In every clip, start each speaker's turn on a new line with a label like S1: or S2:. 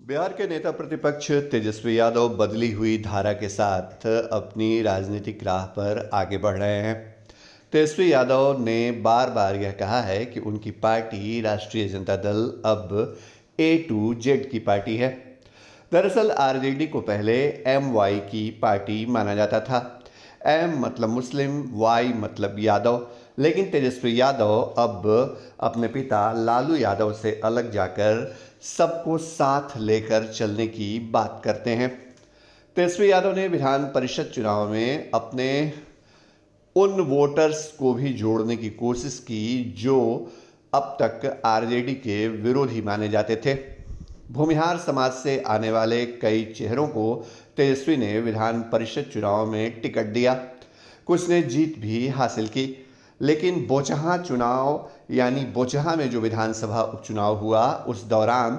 S1: बिहार के नेता प्रतिपक्ष तेजस्वी यादव बदली हुई धारा के साथ अपनी राजनीतिक राह पर आगे बढ़ रहे हैं। तेजस्वी यादव ने बार बार यह कहा है कि उनकी पार्टी राष्ट्रीय जनता दल अब A to Z की पार्टी है। दरअसल आरजेडी को पहले MY की पार्टी माना जाता था। M मतलब मुस्लिम, Y मतलब यादव। लेकिन तेजस्वी यादव अब अपने पिता लालू यादव से अलग जाकर सबको साथ लेकर चलने की बात करते हैं। तेजस्वी यादव ने विधान परिषद चुनाव में अपने उन वोटर्स को भी जोड़ने की कोशिश की जो अब तक आरजेडी के विरोधी माने जाते थे। भूमिहार समाज से आने वाले कई चेहरों को तेजस्वी ने विधान परिषद चुनाव में टिकट दिया, कुछ ने जीत भी हासिल की। लेकिन बोचहां चुनाव यानी बोचहां में जो विधानसभा उपचुनाव हुआ उस दौरान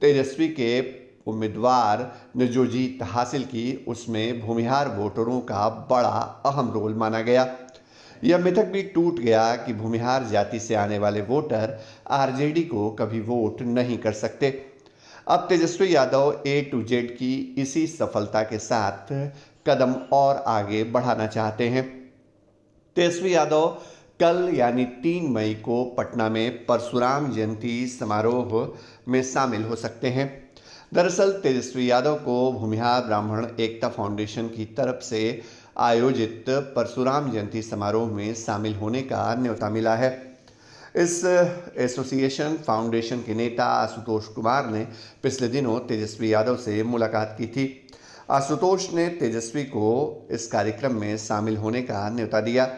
S1: तेजस्वी के उम्मीदवार ने जो जीत हासिल की उसमें भूमिहार वोटरों का बड़ा अहम रोल माना गया। यह मिथक भी टूट गया कि भूमिहार जाति से आने वाले वोटर आरजेडी को कभी वोट नहीं कर सकते। अब Tejashwi Yadav A to Z की इसी सफलता के साथ कदम और आगे बढ़ाना चाहते हैं। तेजस्वी यादव कल यानी 3 मई को पटना में परशुराम जयंती समारोह में शामिल हो सकते हैं। दरअसल तेजस्वी यादव को भूमिहार ब्राह्मण एकता फाउंडेशन की तरफ से आयोजित परशुराम जयंती समारोह में शामिल होने का न्योता मिला है। इस एसोसिएशन फाउंडेशन के नेता आशुतोष कुमार ने पिछले दिनों तेजस्वी यादव से मुलाकात की थी। आशुतोष ने तेजस्वी को इस कार्यक्रम में शामिल होने का न्योता दिया।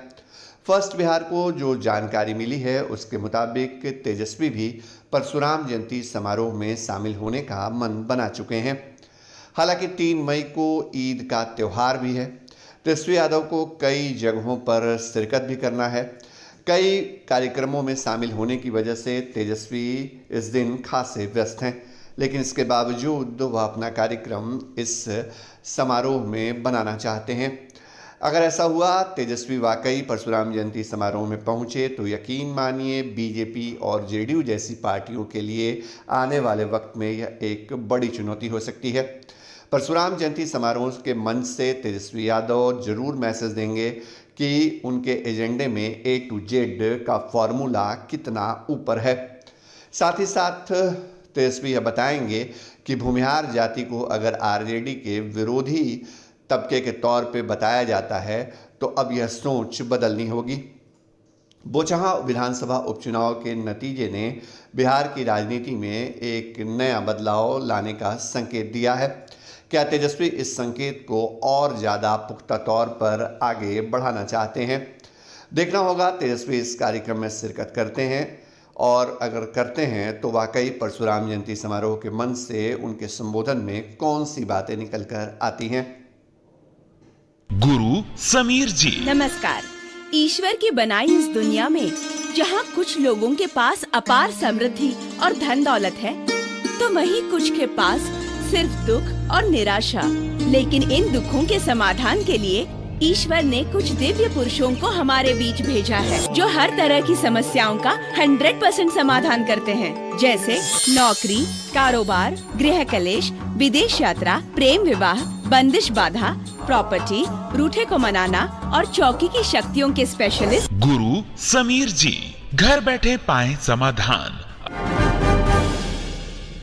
S1: फर्स्ट बिहार को जो जानकारी मिली है उसके मुताबिक तेजस्वी भी परशुराम जयंती समारोह में शामिल होने का मन बना चुके हैं। हालांकि 3 मई को ईद का त्यौहार भी है। तेजस्वी यादव को कई जगहों पर शिरकत भी करना है। कई कार्यक्रमों में शामिल होने की वजह से तेजस्वी इस दिन खासे व्यस्त हैं, लेकिन इसके बावजूद वह अपना कार्यक्रम इस समारोह में बनाना चाहते हैं। अगर ऐसा हुआ तेजस्वी वाकई परशुराम जयंती समारोह में पहुंचे तो यकीन मानिए बीजेपी और जेडीयू जैसी पार्टियों के लिए आने वाले वक्त में यह एक बड़ी चुनौती हो सकती है। परशुराम जयंती समारोह के मंच से तेजस्वी यादव जरूर मैसेज देंगे कि उनके एजेंडे में A to Z का फॉर्मूला कितना ऊपर है। साथ ही साथ तेजस्वी यह बताएंगे कि भूमिहार जाति को अगर आरजेडी के विरोधी तबके के तौर पे बताया जाता है तो अब यह सोच बदलनी होगी। बोचहां विधानसभा उपचुनाव के नतीजे ने बिहार की राजनीति में एक नया बदलाव लाने का संकेत दिया है। क्या तेजस्वी इस संकेत को और ज़्यादा पुख्ता तौर पर आगे बढ़ाना चाहते हैं? देखना होगा तेजस्वी इस कार्यक्रम में शिरकत करते हैं, और अगर करते हैं तो वाकई परशुराम जयंती समारोह के मंच से उनके संबोधन में कौन सी बातें निकल कर आती हैं।
S2: गुरु समीर जी
S3: नमस्कार। ईश्वर की बनाई इस दुनिया में जहाँ कुछ लोगों के पास अपार समृद्धि और धन दौलत है तो वहीं कुछ के पास सिर्फ दुख और निराशा। लेकिन इन दुखों के समाधान के लिए ईश्वर ने कुछ दिव्य पुरुषों को हमारे बीच भेजा है जो हर तरह की समस्याओं का 100% समाधान करते हैं, जैसे नौकरी, कारोबार, गृह कलेश, विदेश यात्रा, प्रेम विवाह, बंदिश बाधा, प्रॉपर्टी, रूठे को मनाना और चौकी की शक्तियों के स्पेशलिस्ट
S2: गुरु समीर जी। घर बैठे पाएं समाधान।